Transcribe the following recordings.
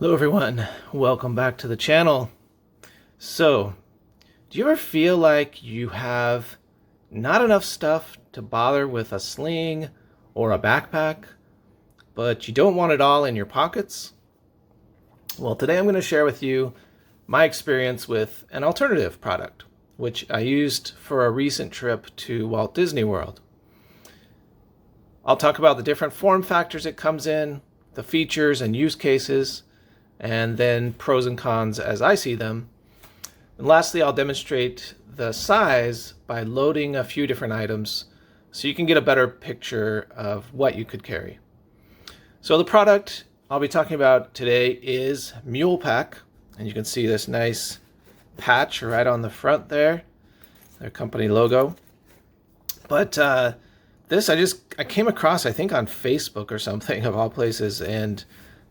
Hello everyone, welcome back to the channel. So, do you ever feel like you have not enough stuff to bother with a sling or a backpack, but you don't want it all in your pockets? Well, today I'm going to share with you my experience with an alternative product, which I used for a recent trip to Walt Disney World. I'll talk about the different form factors it comes in, the features and use cases, and then pros and cons as I see them. And lastly, I'll demonstrate the size by loading a few different items so you can get a better picture of what you could carry. So the product I'll be talking about today is MulePak, and you can see this nice patch right on the front there, their company logo. But this I came across, I think, on Facebook or something of all places, and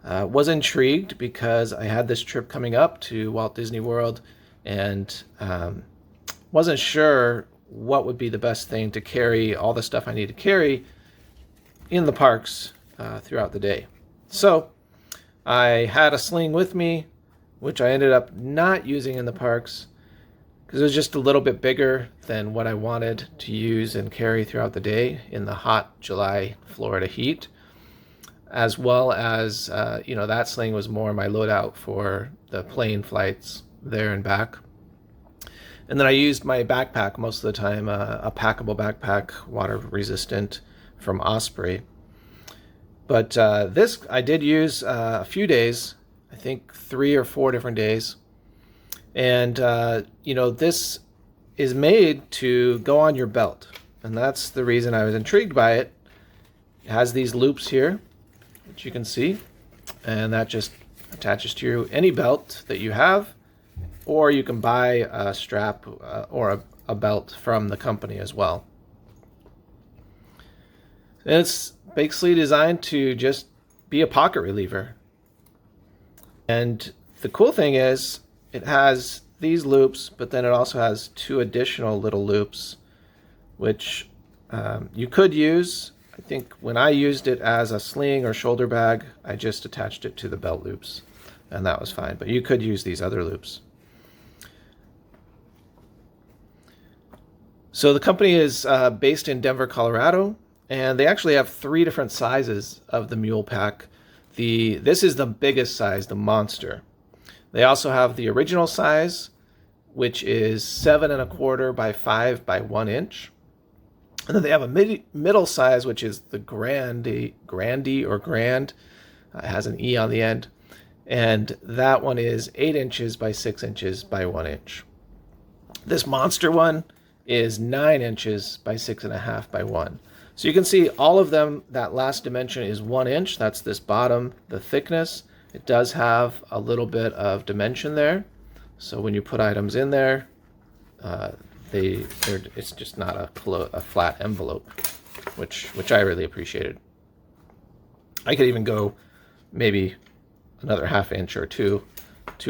was intrigued because I had this trip coming up to Walt Disney World and wasn't sure what would be the best thing to carry all the stuff I need to carry in the parks throughout the day. So I had a sling with me, which I ended up not using in the parks because it was just a little bit bigger than what I wanted to use and carry throughout the day in the hot July Florida heat. As well as, that sling was more my loadout for the plane flights there and back. And then I used my backpack most of the time, a packable backpack, water resistant from Osprey. But this I did use a few days, I think 3 or 4 different days. And, this is made to go on your belt. And that's the reason I was intrigued by it. It has these loops here, which you can see, and that just attaches to any belt that you have, or you can buy a strap or a belt from the company as well. And it's basically designed to just be a pocket reliever. And the cool thing is it has these loops, but then it also has 2 additional little loops, which you could use. I think when I used it as a sling or shoulder bag, I just attached it to the belt loops, and that was fine. But you could use these other loops. So the company is based in Denver, Colorado, and they actually have 3 different sizes of the MulePak. This is the biggest size, the monster. They also have the original size, which is 7 1/4 by 5 by 1 inch. And then they have a middle size, which is the Grand. It has an E on the end. And that one is 8 inches by 6 inches by 1 inch. This monster one is 9 inches by 6.5 by 1. So you can see all of them, that last dimension is 1 inch. That's this bottom, the thickness. It does have a little bit of dimension there. So when you put items in there, it's just not a flat envelope, which I really appreciated. I could even go maybe another 1/2 inch or 2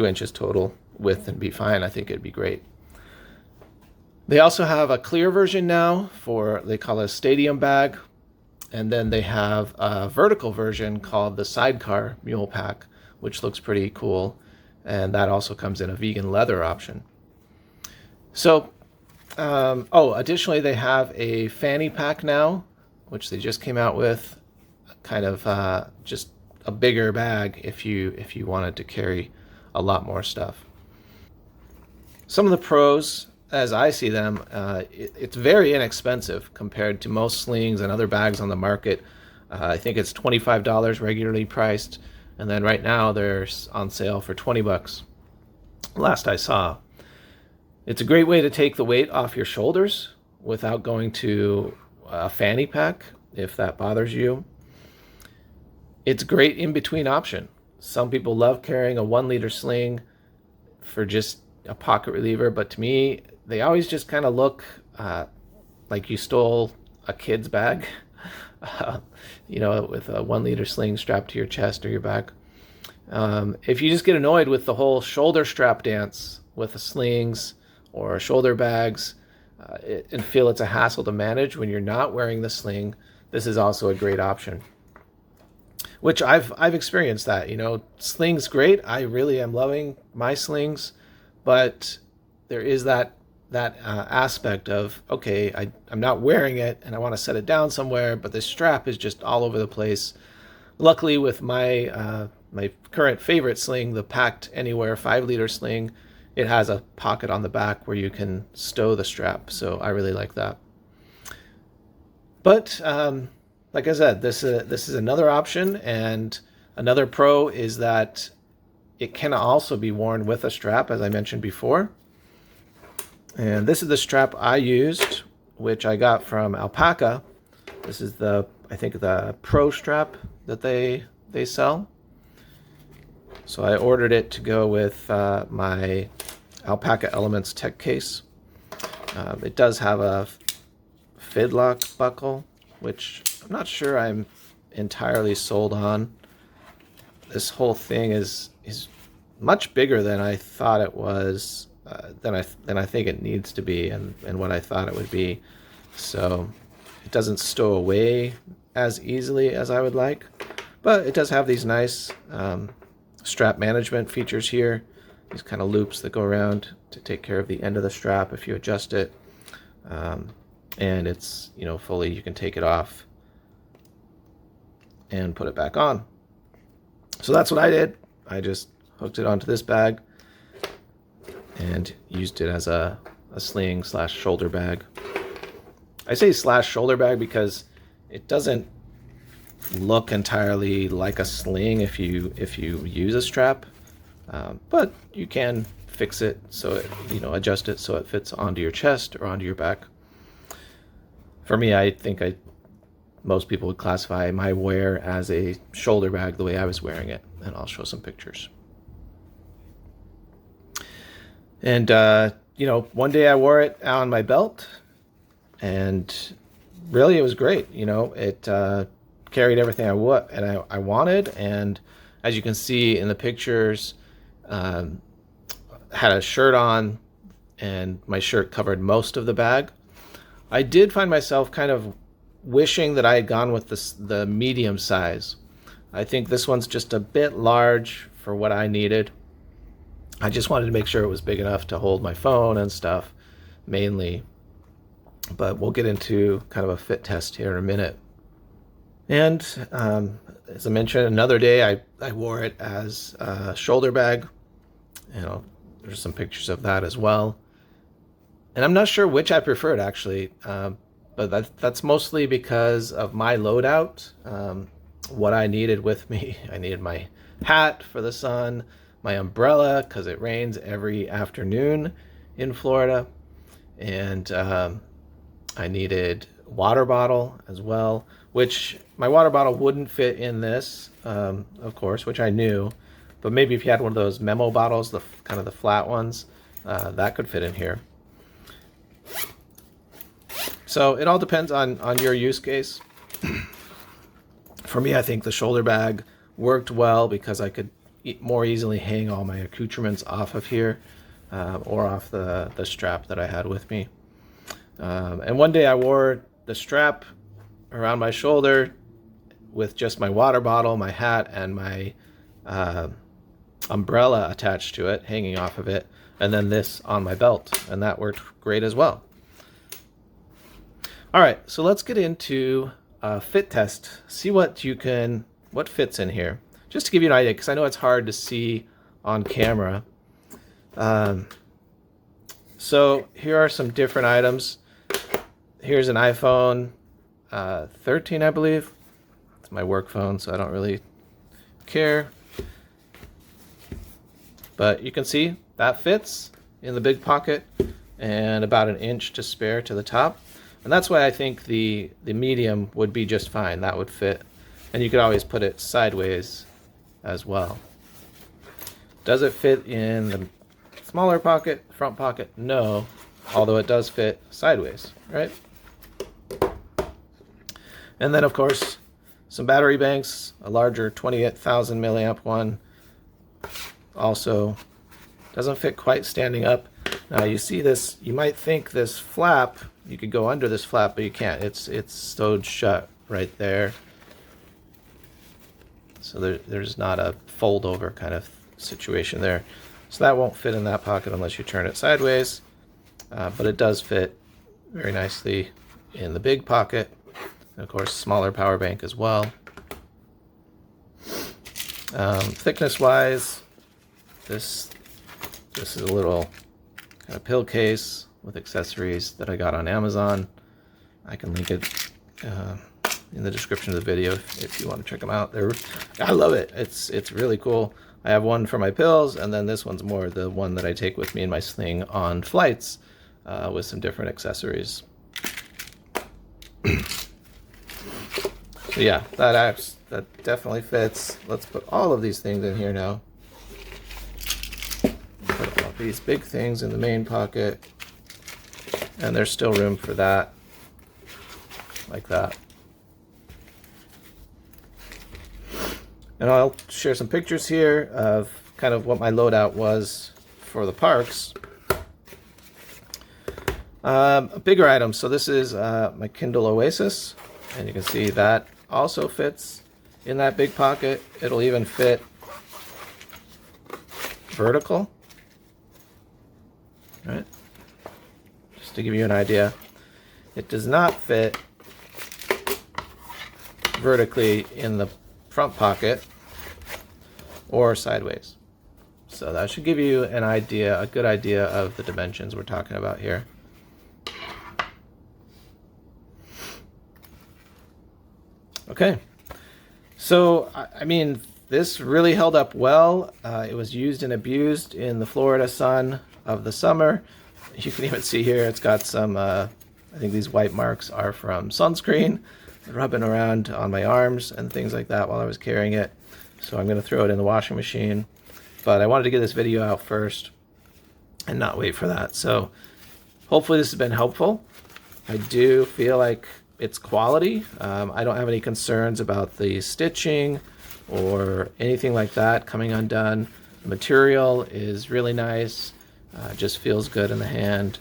inches total width and be fine. I think it'd be great. They also have a clear version now they call it a stadium bag. And then they have a vertical version called the Sidecar MulePak, which looks pretty cool. And that also comes in a vegan leather option. So, additionally, they have a fanny pack now, which they just came out with, kind of just a bigger bag if you wanted to carry a lot more stuff. Some of the pros, as I see them, it's very inexpensive compared to most slings and other bags on the market. I think it's $25 regularly priced, and then right now they're on sale for $20, last I saw. It's a great way to take the weight off your shoulders without going to a fanny pack, if that bothers you. It's a great in-between option. Some people love carrying a 1-liter sling for just a pocket reliever, but to me, they always just kind of look like you stole a kid's bag, with a 1-liter sling strapped to your chest or your back. If you just get annoyed with the whole shoulder strap dance with the slings or shoulder bags and feel it's a hassle to manage when you're not wearing the sling, this is also a great option. which I've experienced that. You know, slings great. I really am loving my slings, but there is that aspect of, okay, I'm not wearing it and I want to set it down somewhere, but this strap is just all over the place. Luckily, with my my current favorite sling, the Packed Anywhere 5-liter sling, it has a pocket on the back where you can stow the strap, so I really like that. But like I said, this is another option, and another pro is that it can also be worn with a strap, as I mentioned before. And this is the strap I used, which I got from Alpaca. This is I think the Pro strap that they sell. So I ordered it to go with my Alpaca Elements tech case. It does have a fidlock buckle, which I'm not sure I'm entirely sold on. This whole thing is much bigger than I thought it was, than I think it needs to be, and what I thought it would be. So it doesn't stow away as easily as I would like, but it does have these nice strap management features here. These kind of loops that go around to take care of the end of the strap if you adjust it. And it's, you know, fully, you can take it off and put it back on. So that's what I did. I just hooked it onto this bag and used it as a sling / shoulder bag. I say / shoulder bag because it doesn't look entirely like a sling if you use a strap, but you can fix it so it, you know, adjust it so it fits onto your chest or onto your back. For me, I think most people would classify my wear as a shoulder bag the way I was wearing it, and I'll show some pictures. And you know, one day I wore it on my belt, and really it was great. You know, it carried everything I wanted, and as you can see in the pictures, had a shirt on, and my shirt covered most of the bag. I did find myself kind of wishing that I had gone with the medium size. I think this one's just a bit large for what I needed. I just wanted to make sure it was big enough to hold my phone and stuff, mainly. But we'll get into kind of a fit test here in a minute. And as I mentioned, another day I wore it as a shoulder bag. You know, there's some pictures of that as well. And I'm not sure which I preferred, actually, but that's mostly because of my loadout, what I needed with me. I needed my hat for the sun, my umbrella because it rains every afternoon in Florida, and I needed water bottle as well, which my water bottle wouldn't fit in this, of course, which I knew, but maybe if you had one of those memo bottles, the kind of the flat ones, that could fit in here. So it all depends on your use case. For me, I think the shoulder bag worked well because I could more easily hang all my accoutrements off of here, or off the strap that I had with me. And one day I wore the strap around my shoulder with just my water bottle, my hat, and my umbrella attached to it, hanging off of it, and then this on my belt, and that worked great as well. All right, so let's get into a fit test, see what fits in here, just to give you an idea, because I know it's hard to see on camera. So here are some different items. Here's an iPhone 13, I believe. It's my work phone, so I don't really care. But you can see that fits in the big pocket and about an inch to spare to the top. And that's why I think the medium would be just fine. That would fit. And you could always put it sideways as well. Does it fit in the smaller pocket, front pocket? No, although it does fit sideways, right? And then, of course, some battery banks, a larger 28,000 milliamp one. Also doesn't fit quite standing up. Now you see this, you might think this flap, you could go under this flap, but you can't. It's stowed shut right there. So there's not a fold over kind of situation there. So that won't fit in that pocket unless you turn it sideways, but it does fit very nicely in the big pocket. And of course, smaller power bank as well. Thickness wise, this is a little kind of pill case with accessories that I got on Amazon. I can link it in the description of the video if you want to check them out. I love it. It's really cool. I have one for my pills, and then this one's more the one that I take with me in my sling on flights with some different accessories. So yeah, that definitely fits. Let's put all of these things in here now. Put all these big things in the main pocket, and there's still room for that, like that. And I'll share some pictures here of kind of what my loadout was for the parks. A bigger item. So this is my Kindle Oasis, and you can see that also fits in that big pocket. It'll even fit vertical. All right. Just to give you an idea, it does not fit vertically in the front pocket or sideways. So that should give you an idea, a good idea of the dimensions we're talking about here. Okay, so I mean, this really held up well. It was used and abused in the Florida sun of the summer. You can even see here it's got some, I think these white marks are from sunscreen rubbing around on my arms and things like that while I was carrying it. So I'm going to throw it in the washing machine. But I wanted to get this video out first and not wait for that. So hopefully this has been helpful. I do feel like it's quality. I don't have any concerns about the stitching or anything like that coming undone. The material is really nice. Just feels good in the hand.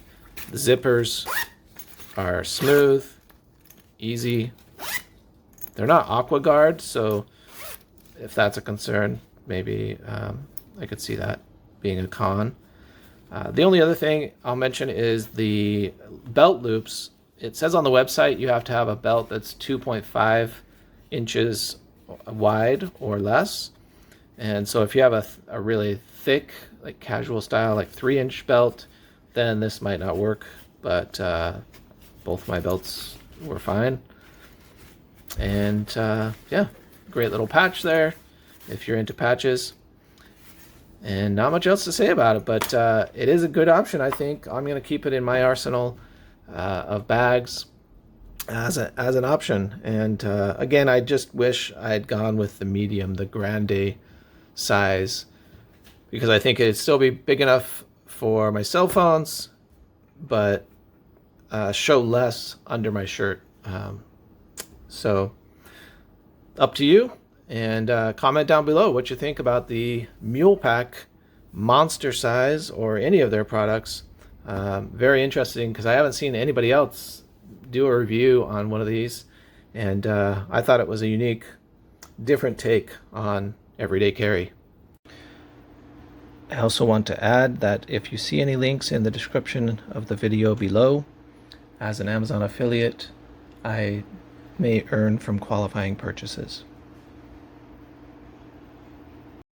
The zippers are smooth, easy. They're not aqua guard, so if that's a concern, maybe I could see that being a con. The only other thing I'll mention is the belt loops. It says on the website you have to have a belt that's 2.5 inches wide or less. And so if you have a really thick, like casual style, like 3-inch belt, then this might not work. But both my belts were fine. And yeah, great little patch there if you're into patches. And not much else to say about it, but it is a good option, I think. I'm going to keep it in my arsenal of bags as an option. And again, I just wish I had gone with the medium, the grande size, because I think it'd still be big enough for my cell phones, but show less under my shirt. So up to you. And comment down below what you think about the MulePak monster size or any of their products. Very interesting because I haven't seen anybody else do a review on one of these. And I thought it was a unique, different take on everyday carry. I also want to add that if you see any links in the description of the video below, as an Amazon affiliate, I may earn from qualifying purchases.